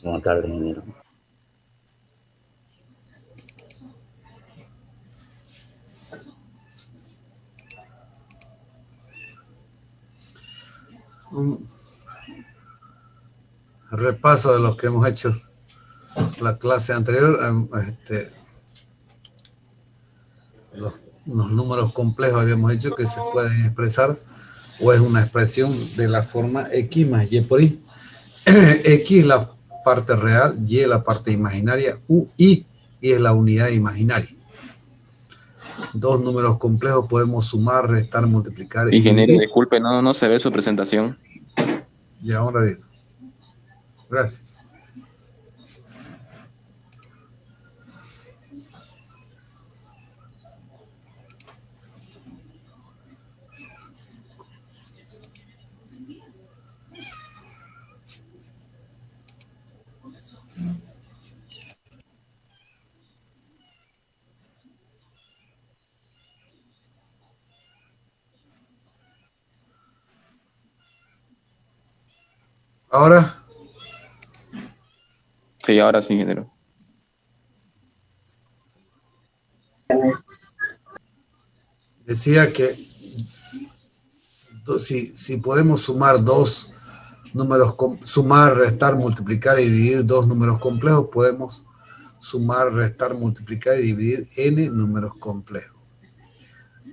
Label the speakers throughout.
Speaker 1: Buenas tardes, ingeniero.
Speaker 2: Un repaso de lo que hemos hecho la clase anterior. Los números complejos habíamos dicho que se pueden expresar o es una expresión de la forma X más Y por Y. X es la parte real, Y es la parte imaginaria, Y es la unidad imaginaria. Dos números complejos podemos sumar, restar, multiplicar y
Speaker 3: Ingeniero,
Speaker 2: dividir.
Speaker 3: disculpe, no se ve su presentación.
Speaker 2: Y ahora digo. Gracias. Ahora.
Speaker 3: Sí, ahora sí, ingeniero.
Speaker 2: Decía que si podemos sumar dos números, sumar, restar, multiplicar y dividir dos números complejos, podemos sumar, restar, multiplicar y dividir n números complejos.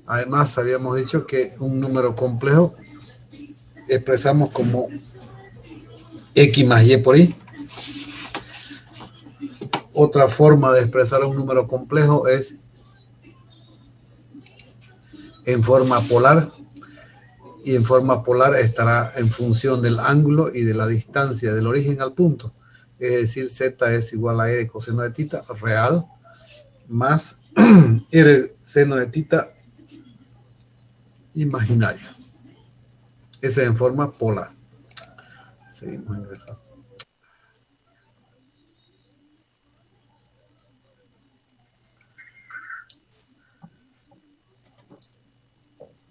Speaker 2: Además, habíamos dicho que un número complejo expresamos como X más Y por Y. Otra forma de expresar un número complejo es en forma polar, y en forma polar estará en función del ángulo y de la distancia del origen al punto. Es decir, z es igual a r coseno de tita real más r seno de tita imaginaria. Esa es en forma polar. Seguimos ingresando.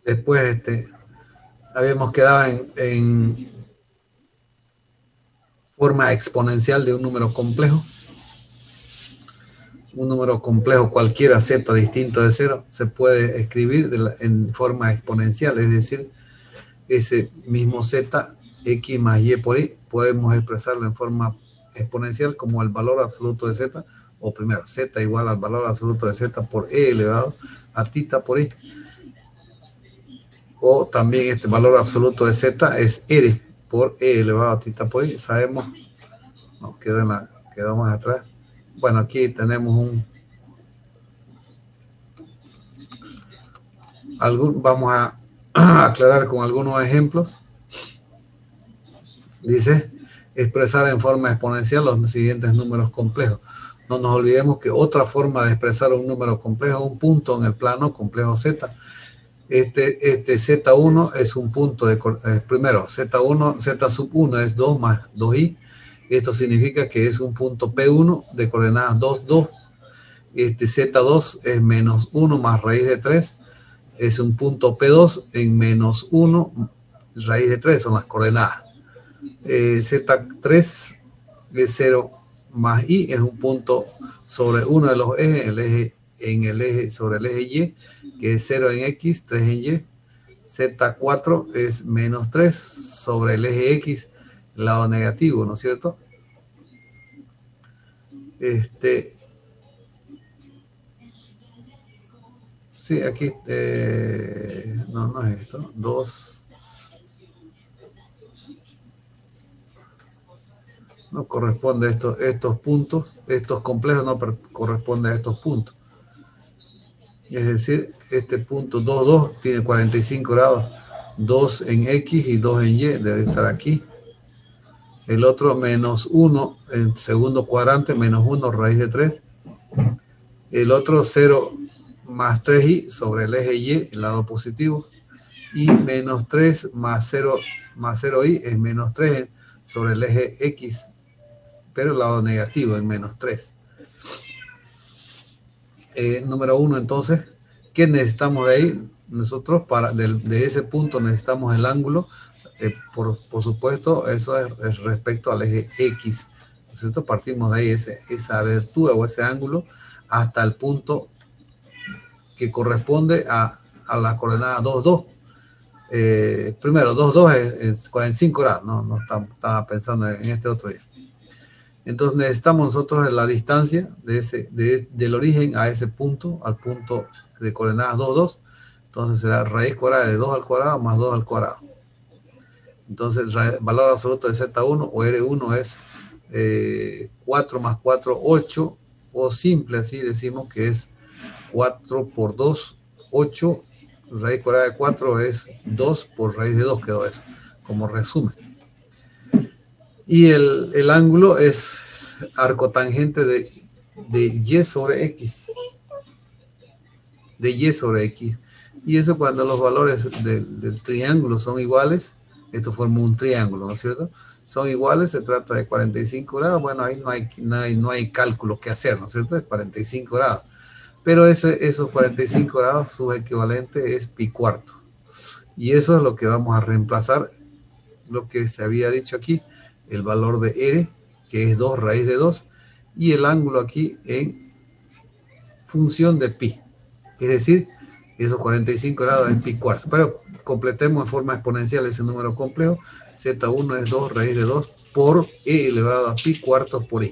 Speaker 2: Después habíamos quedado en forma exponencial de un número complejo. Un número complejo cualquiera, z distinto de cero, se puede escribir en forma exponencial, es decir, ese mismo z, x más y por y, podemos expresarlo en forma exponencial como el valor absoluto de z, o primero, z igual al valor absoluto de z por e elevado a tita por i. O también este valor absoluto de z es r por e elevado a tita por i. Sabemos, no, quedó más atrás. Bueno, aquí tenemos vamos a aclarar con algunos ejemplos. Dice, expresar en forma exponencial los siguientes números complejos. No nos olvidemos que otra forma de expresar un número complejo es un punto en el plano complejo z. Este z1 es un punto primero, z1, z sub 1 es 2 más 2i. Esto significa que es un punto P1 de coordenadas 2, 2. Z2 es menos 1 más raíz de 3. Es un punto P2 en menos 1 raíz de 3, son las coordenadas. Z3 es 0 más i, es un punto sobre uno de los ejes, sobre el eje y, que es 0 en x, 3 en y. Z4 es menos 3 sobre el eje x, lado negativo, ¿no es cierto? Sí, aquí no es esto, 2. No corresponde a estos puntos, estos complejos no corresponden a estos puntos. Es decir, este punto 2, 2 tiene 45 grados, 2 en X y 2 en Y, debe estar aquí. El otro menos 1 en segundo cuadrante, menos 1 raíz de 3. El otro 0 más 3i sobre el eje Y, el lado positivo. Y menos 3 más 0i es menos 3 sobre el eje X, pero el lado negativo en menos 3. Número 1, entonces, ¿qué necesitamos de ahí? Nosotros de ese punto necesitamos el ángulo. Por supuesto, eso es respecto al eje X, ¿no es cierto? Partimos de ahí, esa abertura o ese ángulo hasta el punto que corresponde a la coordenada 2, 2. Primero, 2, 2 es 45 grados, no estaba pensando en este otro día. Entonces necesitamos nosotros la distancia del origen a ese punto, al punto de coordenadas 2, 2. Entonces será raíz cuadrada de 2 al cuadrado más 2 al cuadrado. Entonces el valor absoluto de Z1 o R1 es 4 más 4, 8, o simple así decimos que es 4 por 2, 8, raíz cuadrada de 4 es 2 por raíz de 2, quedó eso, como resumen. Y el ángulo es arco tangente de Y sobre X. De Y sobre X. Y eso cuando los valores del triángulo son iguales, esto forma un triángulo, ¿no es cierto? Son iguales, se trata de 45 grados, bueno, ahí no hay cálculo que hacer, ¿no es cierto? Es 45 grados. Pero esos 45 grados, su equivalente es pi cuarto. Y eso es lo que vamos a reemplazar, lo que se había dicho aquí, el valor de R, que es 2 raíz de 2, y el ángulo aquí en función de pi. Es decir, esos 45 grados en pi cuartos. Pero completemos en forma exponencial ese número complejo. Z1 es 2 raíz de 2 por E elevado a pi cuartos por I.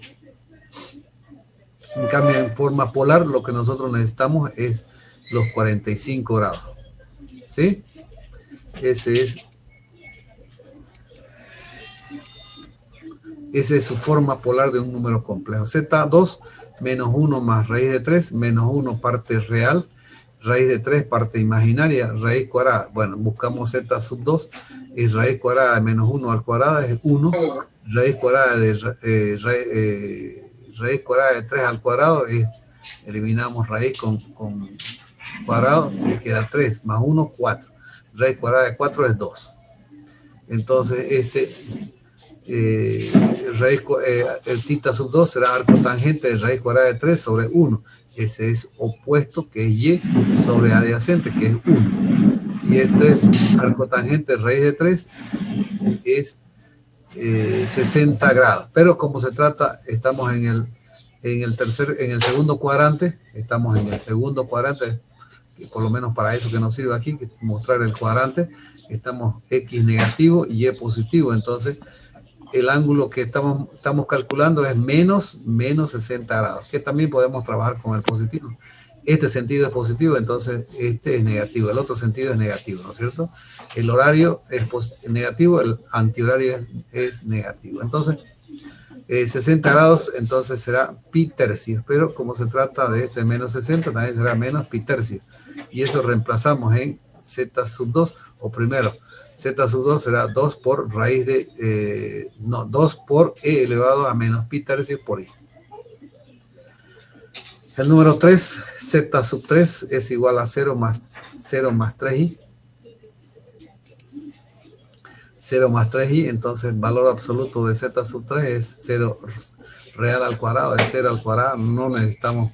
Speaker 2: En cambio, en forma polar, lo que nosotros necesitamos es los 45 grados. ¿Sí? Esa es su forma polar de un número complejo. Z2 menos 1 más raíz de 3, menos 1 parte real, raíz de 3 parte imaginaria, raíz cuadrada. Bueno, buscamos Z sub 2, es raíz cuadrada de menos 1 al cuadrado, es 1. Raíz cuadrada raíz cuadrada de 3 al cuadrado, eliminamos raíz con cuadrado, y queda 3, más 1, 4. Raíz cuadrada de 4 es 2. Entonces, el tita sub 2 será arco tangente de raíz cuadrada de 3 sobre 1. Ese es opuesto, que es y, sobre adyacente, que es 1. Y este es arco tangente de raíz de 3, es 60 grados. Pero como se trata, estamos en el segundo cuadrante, que por lo menos para eso que nos sirve aquí, que es mostrar el cuadrante, estamos X negativo y Y positivo. Entonces, el ángulo que estamos calculando es menos 60 grados, que también podemos trabajar con el positivo. Este sentido es positivo, entonces este es negativo, el otro sentido es negativo, ¿no es cierto? El horario es negativo, el antihorario es negativo. Entonces, 60 grados, entonces será pi tercios, pero como se trata de este menos 60, también será menos pi tercios. Y eso reemplazamos en z sub 2, o primero, z sub 2 será 2 por raíz de, 2 por e elevado a menos pi tercios por i. El número 3, z sub 3 es igual a 0 más 3i. 0 más 3i, entonces valor absoluto de z sub 3 es 0 real al cuadrado, es 0 al cuadrado. No necesitamos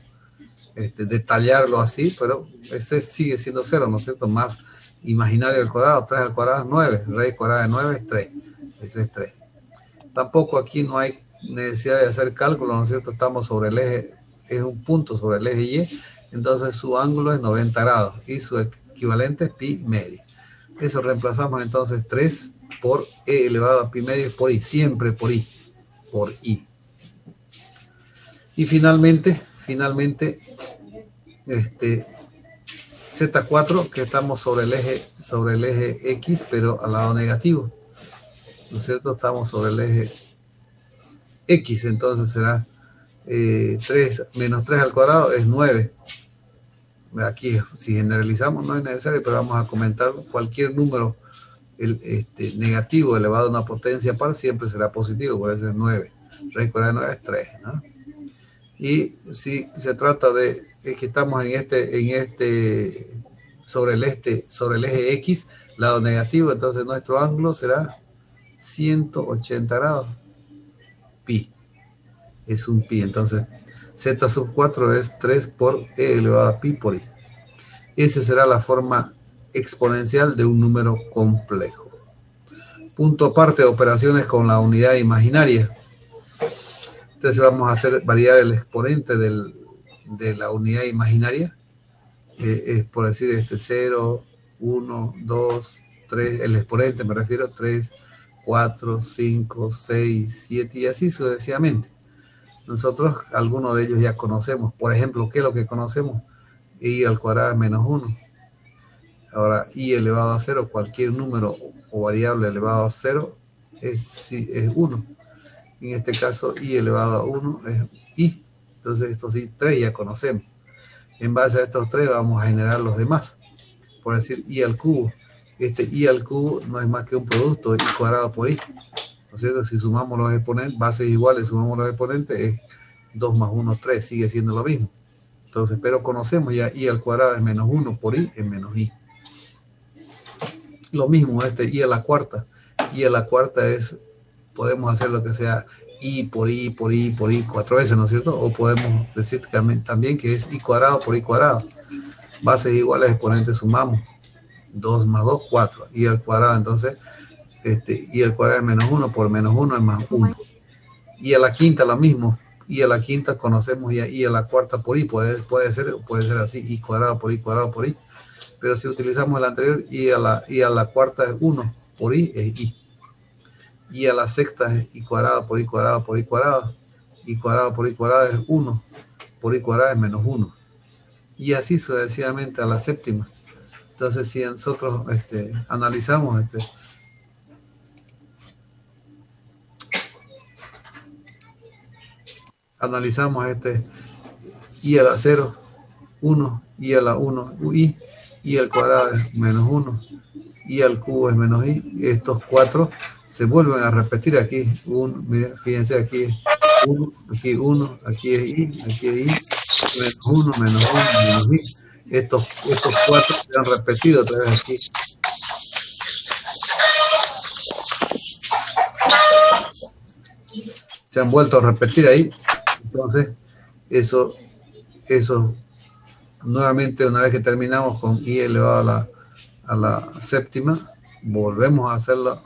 Speaker 2: detallarlo así, pero ese sigue siendo 0, ¿no es cierto? Más imaginario al cuadrado, 3 al cuadrado es 9, raíz cuadrada de 9 es 3, ese es 3. Tampoco aquí no hay necesidad de hacer cálculo, ¿no es cierto? Estamos sobre el eje, es un punto sobre el eje Y, entonces su ángulo es 90 grados y su equivalente es pi medio. Eso reemplazamos entonces 3 por e elevado a pi medio por i, siempre por i. Y finalmente Z4, que estamos sobre el eje X, pero al lado negativo, ¿no es cierto? Estamos sobre el eje X, entonces será 3 menos 3 al cuadrado es 9. Aquí, si generalizamos, no es necesario, pero vamos a comentar cualquier número negativo elevado a una potencia par siempre será positivo, por eso es 9. Raíz cuadrada de 9 es 3, ¿no? Y si se trata de que estamos sobre el eje X, lado negativo, entonces nuestro ángulo será 180 grados. Pi. Es un pi, entonces z sub 4 es 3 por e elevado a pi por i. Esa será la forma exponencial de un número complejo. Punto aparte, operaciones con la unidad imaginaria. Entonces vamos a hacer variar el exponente de la unidad imaginaria. Es por decir 0, 1, 2, 3, el exponente me refiero, 3, 4, 5, 6, 7 y así sucesivamente. Nosotros algunos de ellos ya conocemos. Por ejemplo, ¿qué es lo que conocemos? I al cuadrado es menos 1. Ahora, i elevado a 0, cualquier número o variable elevado a 0 es 1. En este caso, i elevado a 1 es i. Entonces, estos 3 ya conocemos. En base a estos 3 vamos a generar los demás. Por decir, i al cubo. Este i al cubo no es más que un producto, i cuadrado por i. ¿No es cierto? Si sumamos los exponentes, bases iguales, sumamos los exponentes, es 2 más 1, 3, sigue siendo lo mismo. Entonces, pero conocemos ya i al cuadrado es menos 1 por i es menos i. Lo mismo i a la cuarta. I a la cuarta es, podemos hacer lo que sea i por i por i por i 4 veces, ¿no es cierto? O podemos decir también que es i cuadrado por i cuadrado. Bases iguales, exponentes sumamos. 2 más 2, 4. I al cuadrado, entonces, i al cuadrado es menos 1 por menos 1 es más 1. I a la quinta lo mismo. I a la quinta conocemos ya i a la cuarta por i. Puede ser así, i cuadrado por i cuadrado por i. Pero si utilizamos el anterior, i a la cuarta es 1 por i es i. I a la sexta es i cuadrado por i cuadrado por i cuadrado. I cuadrado por i cuadrado es 1 por i cuadrado es menos 1. Y así sucesivamente a la séptima. Entonces, si nosotros analizamos i a la 0, 1, i a la 1, i al cuadrado es menos 1, i al cubo es menos i. Estos 4 se vuelven a repetir aquí. Miren, fíjense, aquí es 1, aquí 1, aquí es i, menos 1, menos 1, menos i. Estos 4 se han repetido otra vez aquí. Se han vuelto a repetir ahí. Entonces, eso nuevamente, una vez que terminamos con i elevado a la séptima, volvemos a hacerlo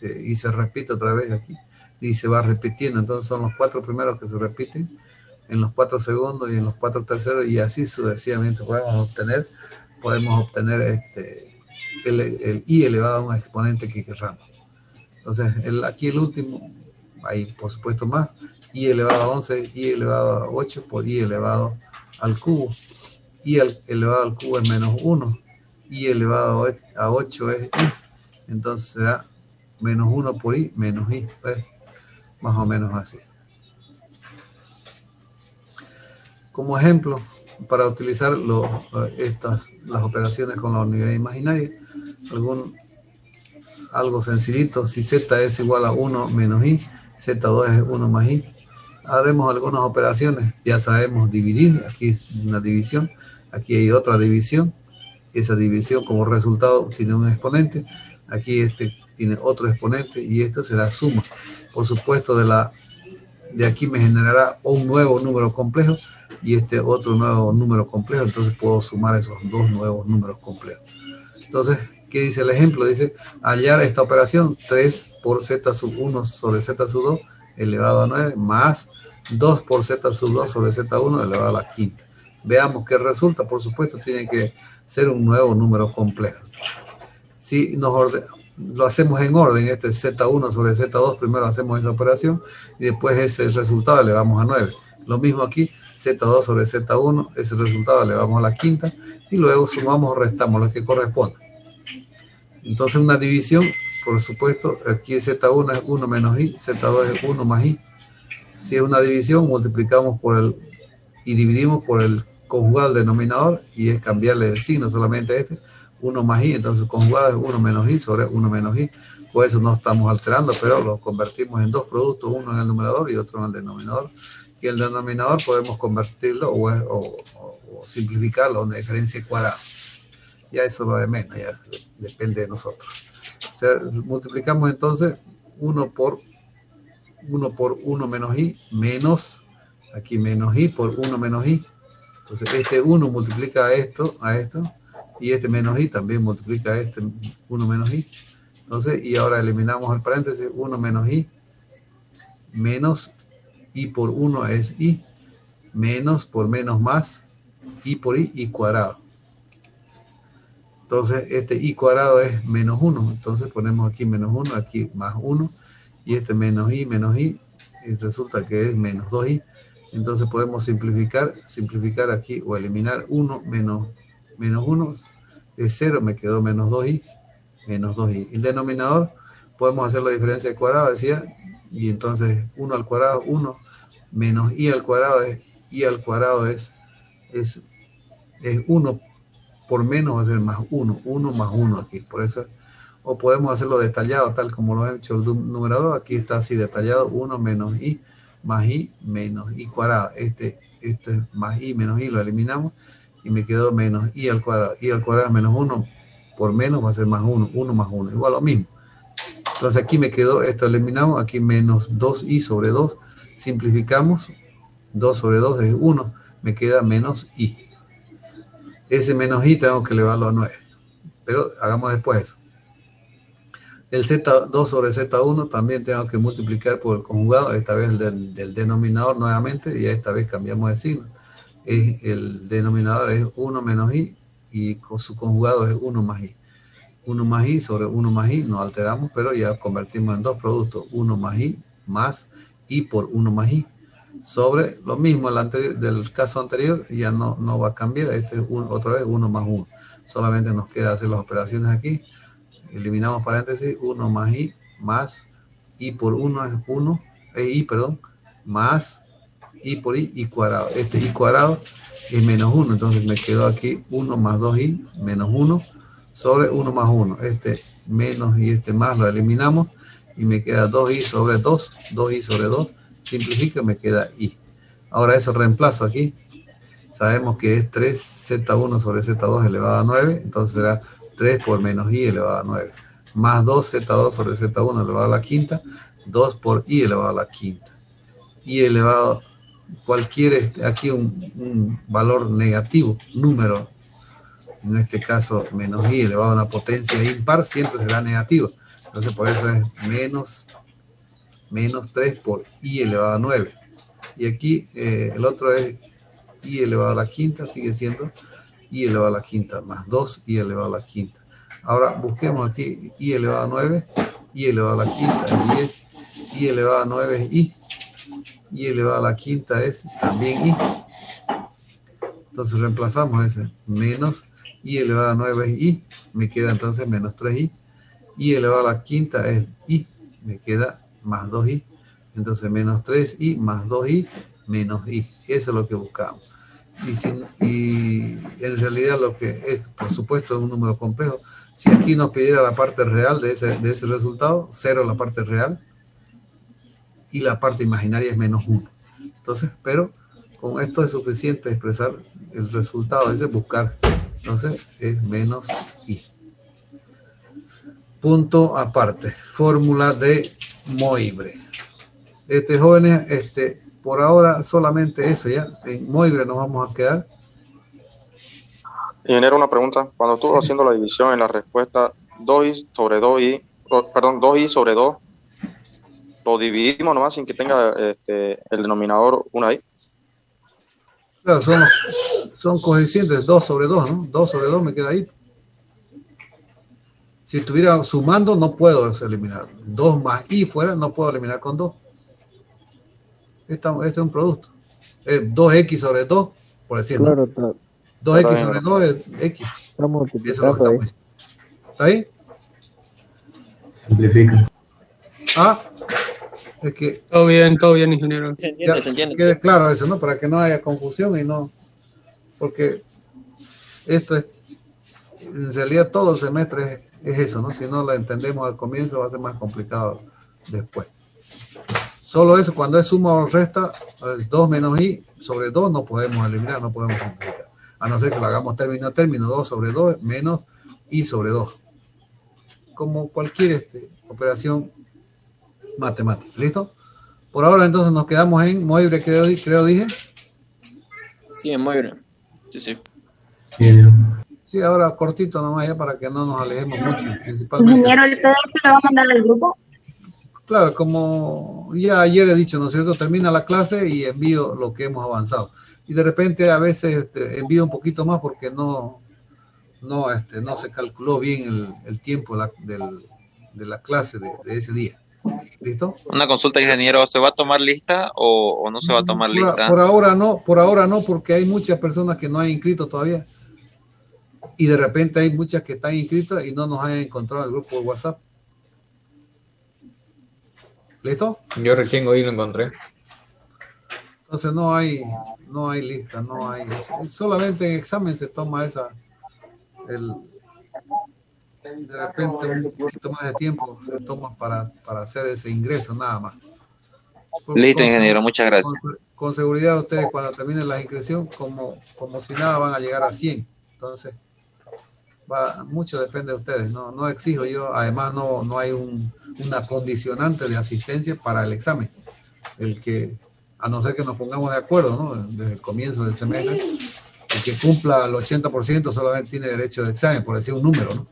Speaker 2: y se repite otra vez aquí. Y se va repitiendo. Entonces, son los 4 primeros que se repiten en los 4 segundos y en los 4 terceros, y así sucesivamente podemos obtener el i elevado a un exponente que querramos. Entonces, aquí el último, hay por supuesto más, i elevado a 11, i elevado a 8 por i elevado al cubo. I elevado al cubo es menos 1, i elevado a 8 es i, entonces será menos 1 por i menos i, ¿ves? Más o menos así. Como ejemplo, para utilizar las operaciones con la unidad imaginaria, algo sencillito. Si z es igual a 1 menos i, z2 es 1 más i, haremos algunas operaciones. Ya sabemos dividir, aquí es una división, aquí hay otra división. Esa división como resultado tiene un exponente, aquí tiene otro exponente y esta será suma. Por supuesto, de aquí me generará un nuevo número complejo y otro nuevo número complejo, entonces puedo sumar esos dos nuevos números complejos. Entonces, ¿qué dice el ejemplo? Dice, hallar esta operación, 3 por z sub 1 sobre z sub 2 elevado a 9, más 2 por z sub 2 sobre z1 elevado a la quinta. Veamos qué resulta. Por supuesto, tiene que ser un nuevo número complejo. Si lo hacemos en orden, z1 sobre z2, primero hacemos esa operación y después ese resultado le vamos a 9. Lo mismo aquí, z2 sobre z1, ese resultado le vamos a la quinta y luego sumamos o restamos lo que corresponde. Entonces una división, por supuesto, aquí z1 es 1 menos i, z2 es 1 más i. Si es una división, multiplicamos y dividimos por el conjugado del denominador y es cambiarle de signo solamente 1 más i, entonces conjugado es 1 menos i sobre 1 menos i. Por eso no estamos alterando, pero lo convertimos en dos productos, uno en el numerador y otro en el denominador. Y el denominador podemos convertirlo o simplificarlo a una diferencia cuadrada. Ya eso lo de menos, ya depende de nosotros. O sea, multiplicamos entonces 1 por 1 menos i, menos, aquí menos i por 1 menos i. Entonces 1 multiplica a esto, y menos i también multiplica a 1 menos i. Entonces, y ahora eliminamos el paréntesis, 1 menos i, menos i por 1 es i, menos por menos más, i por i cuadrado. Entonces, este i cuadrado es menos 1. Entonces, ponemos aquí menos 1, aquí más 1. Y este menos i, y resulta que es menos 2i. Entonces, podemos simplificar aquí o eliminar 1 menos 1 es 0. Me quedó menos 2i. El denominador, podemos hacer la diferencia de cuadrado, decía. Y entonces, 1 al cuadrado, 1. Menos i al cuadrado es 1. Por menos va a ser más 1, 1 más 1 aquí, por eso, o podemos hacerlo detallado, tal como lo ha hecho el numerador, aquí está así detallado, 1 menos i, más i, menos i cuadrado, este más i menos i lo eliminamos, y me quedó menos i al cuadrado es menos 1, por menos va a ser más 1, 1 más 1, igual lo mismo. Entonces aquí me quedó, esto eliminamos, aquí menos 2i sobre 2, simplificamos, 2 sobre 2 es 1, me queda menos i. Ese menos i tengo que elevarlo a 9. Pero hagamos después eso. El Z2 sobre Z1 también tengo que multiplicar por el conjugado, esta vez del denominador nuevamente, y esta vez cambiamos de signo. El denominador es 1 menos i, y con su conjugado es 1 más i. 1 más i sobre 1 más i, no alteramos, pero ya convertimos en dos productos, 1 más i, más i por 1 más i. Sobre lo mismo del caso anterior, ya no va a cambiar, este es otra vez 1 más 1. Solamente nos queda hacer las operaciones aquí. Eliminamos paréntesis, 1 más i, más i por 1 es 1, más i por i cuadrado. Este i cuadrado es menos 1, entonces me quedó aquí 1 más 2i menos 1 sobre 1 más 1. Este menos y este más lo eliminamos y me queda 2i sobre 2, 2i sobre 2. Simplifico y me queda i. Ahora eso reemplazo aquí. Sabemos que es 3z1 sobre z2 elevado a 9. Entonces será 3 por menos i elevado a 9. Más 2z2 sobre z1 elevado a la quinta. 2 por i elevado a la quinta. I elevado, cualquier, aquí un valor negativo, número, en este caso menos i elevado a una potencia impar, siempre será negativo. Entonces por eso es menos 3 por i elevado a 9. Y aquí el otro es i elevado a la quinta, sigue siendo i elevado a la quinta más 2 i elevado a la quinta. Ahora busquemos aquí i elevado a 9, i elevado a la quinta es 10, i elevado a 9 es i elevado a la quinta es también i. Entonces reemplazamos ese, menos i elevado a 9 es i, me queda entonces menos 3i, i elevado a la quinta es i, me queda más 2i, entonces menos 3i más 2i menos i, eso es lo que buscamos. Y en realidad lo que es, por supuesto, es un número complejo. Si aquí nos pidiera la parte real de ese resultado, 0 la parte real, y la parte imaginaria es menos 1. Entonces, pero con esto es suficiente expresar el resultado, es buscar. Entonces, es menos i. Punto aparte. Fórmula de Moivre. Jóvenes, por ahora solamente eso ya. En Moivre nos vamos a quedar.
Speaker 1: Ingeniero, una pregunta. Cuando estuvo haciendo la división en la respuesta 2i sobre 2i, perdón, 2i sobre 2, lo dividimos nomás sin que tenga el denominador una i.
Speaker 2: Claro, son coeficientes 2 sobre 2, ¿no? 2 sobre 2 me queda ahí. Si estuviera sumando, no puedo eliminar. 2 más i fuera, no puedo eliminar con 2. Este es un producto. 2x sobre 2, por decirlo. Claro, 2x sobre 2 es x.
Speaker 4: Estamos
Speaker 2: multiplicando ahí. ¿Está ahí?
Speaker 5: Simplifica.
Speaker 2: Ah, es que...
Speaker 6: Todo bien, ingeniero.
Speaker 3: Se entiende.
Speaker 2: Quede claro eso, ¿no? Para que no haya confusión y no... Porque esto es... En realidad todo el semestre es eso, ¿no? Si no lo entendemos al comienzo va a ser más complicado después. Solo eso, cuando es suma o resta, 2 menos i sobre 2 no podemos eliminar, no podemos simplificar. A no ser que lo hagamos término a término, 2 sobre 2 menos i sobre 2. Como cualquier operación matemática. ¿Listo? Por ahora entonces nos quedamos en Moivre, creo dije.
Speaker 3: Sí, en Moivre. Sí.
Speaker 2: Sí, ahora cortito nomás ya para que no nos alejemos mucho, principalmente.
Speaker 7: Ingeniero, ¿el PDF lo va a mandar al grupo?
Speaker 2: Claro, como ya ayer he dicho, ¿no es cierto? Termina la clase y envío lo que hemos avanzado. Y de repente a veces envío un poquito más porque no se calculó bien el tiempo de la clase de ese día. ¿Listo?
Speaker 4: Una consulta, ingeniero, ¿se va a tomar lista o no se va a tomar lista?
Speaker 2: Por ahora no, porque hay muchas personas que no han inscrito todavía. Y de repente hay muchas que están inscritas y no nos han encontrado en el grupo de WhatsApp. ¿Listo?
Speaker 5: Yo recién hoy lo encontré.
Speaker 2: Entonces no hay lista, solamente en examen se toma de repente un poquito más de tiempo se toma para hacer ese ingreso, nada más.
Speaker 4: Listo, ingeniero, muchas gracias.
Speaker 2: Con seguridad ustedes cuando terminen la inscripción, como si nada, van a llegar a 100. Entonces, mucho depende de ustedes, no exijo yo, además no hay una condicionante de asistencia para el examen. A no ser que nos pongamos de acuerdo, ¿no? Desde el comienzo del semestre, el que cumpla el 80% solamente tiene derecho de examen, por decir un número, ¿no?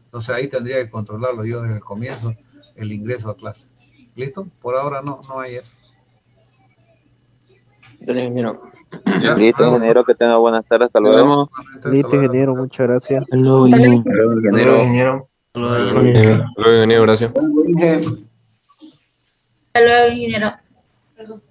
Speaker 2: Entonces ahí tendría que controlarlo yo desde el comienzo, el ingreso a clase. ¿Listo? Por ahora no hay eso.
Speaker 3: Dale, ingeniero.
Speaker 4: Listo, ingeniero, que tenga buenas tardes, hasta luego.
Speaker 6: Listo, ingeniero, muchas gracias.
Speaker 3: Hasta luego, ingeniero.
Speaker 4: Ingeniero.
Speaker 5: Luego, ingeniero, gracias.
Speaker 7: Hasta luego, ingeniero. Perdón.